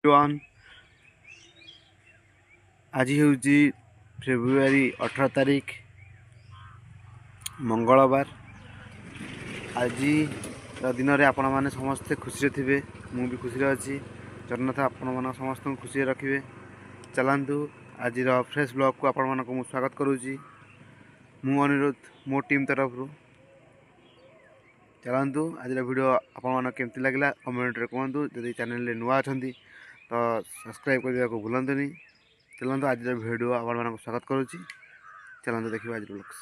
One आज हूँ February 18 तारीख मंगलवार। आज दिन में आपण मैंने समस्ते खुशी थे, मु भी खुशी अच्छी। जगन्नाथ आपण मन समस्त खुशी रखिए। चलतु आज फ्रेश ब्लॉग को आपण मानक मु स्वागत करुँची। मु अनुरोध मो टीम तरफ चलतु आज वीडियो आपण मन केमती लगला कमेंट रे कहतु। जदि चैनल नुआ अच्छा तो सब्सक्राइब करने को भूलतुनि। चलतु आज वीडियो आपण मानक स्वागत करुँची। चलतु देखिए आज ब्लॉग्स।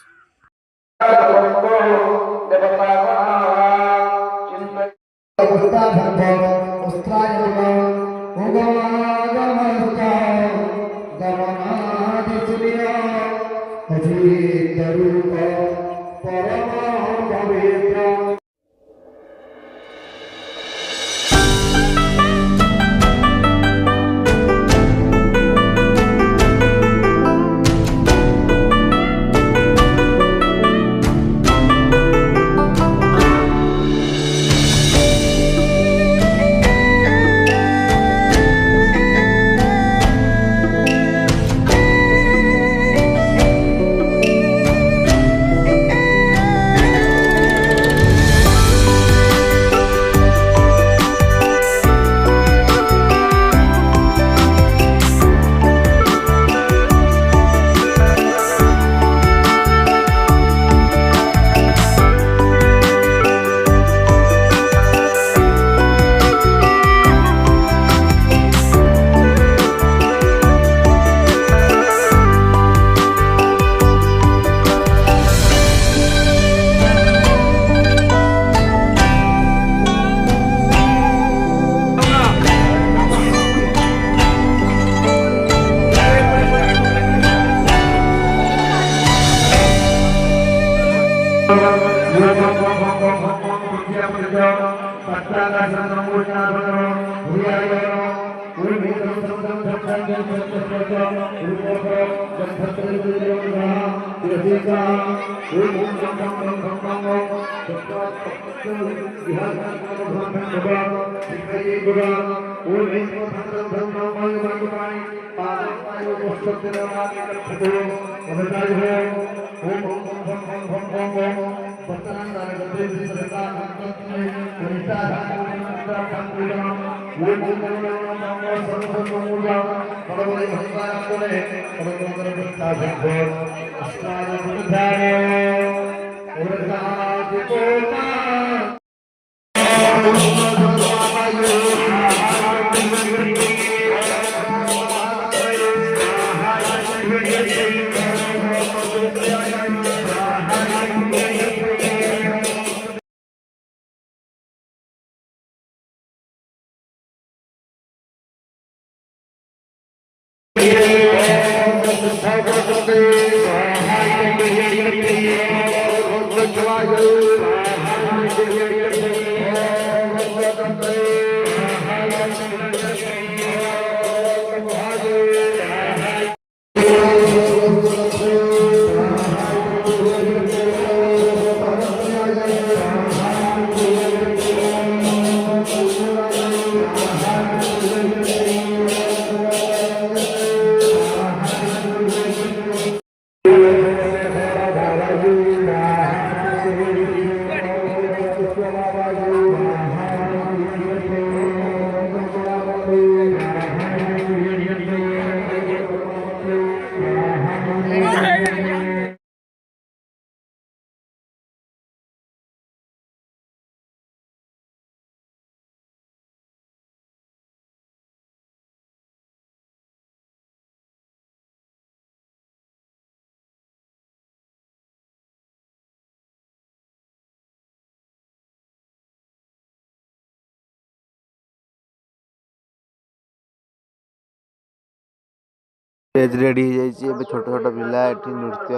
स्टेज रेडी हो जाए। छोट छोट पिला नृत्य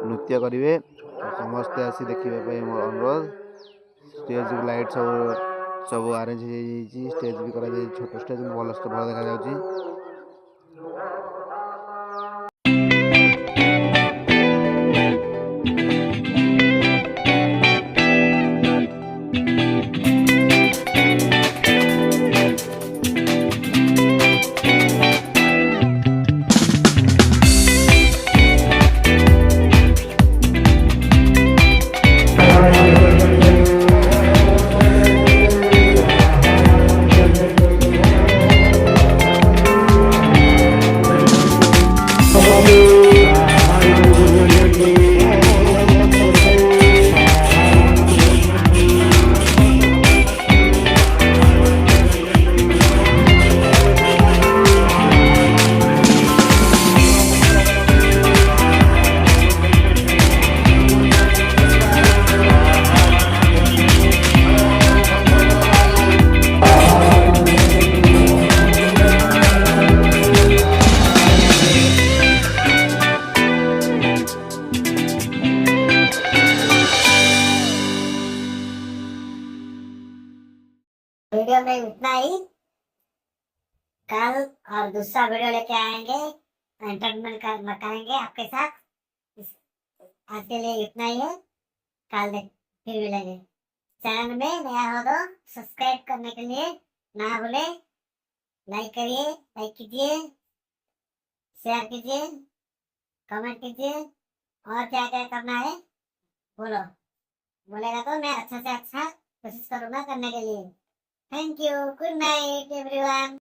नृत्य करेंगे। समस्ते आसी देखा अनुरोध। स्टेज लाइट सब सब अरेंज हो स्टेज भी करा छोट स्टेज भल देखा। कल और दूसरा वीडियो लेके आएंगे, एंटरटेनमेंट करेंगे आपके साथ। आज के लिए इतना ही है, कल देख फिर मिलेंगे। चैनल में नया हो तो सब्सक्राइब करने के लिए ना भूले, लाइक करिए, लाइक कीजिए, शेयर कीजिए, कमेंट कीजिए, और क्या क्या करना है बोलो। बोलेगा तो मैं अच्छा से अच्छा कोशिश करूंगा करने के लिए। Thank you, good night everyone.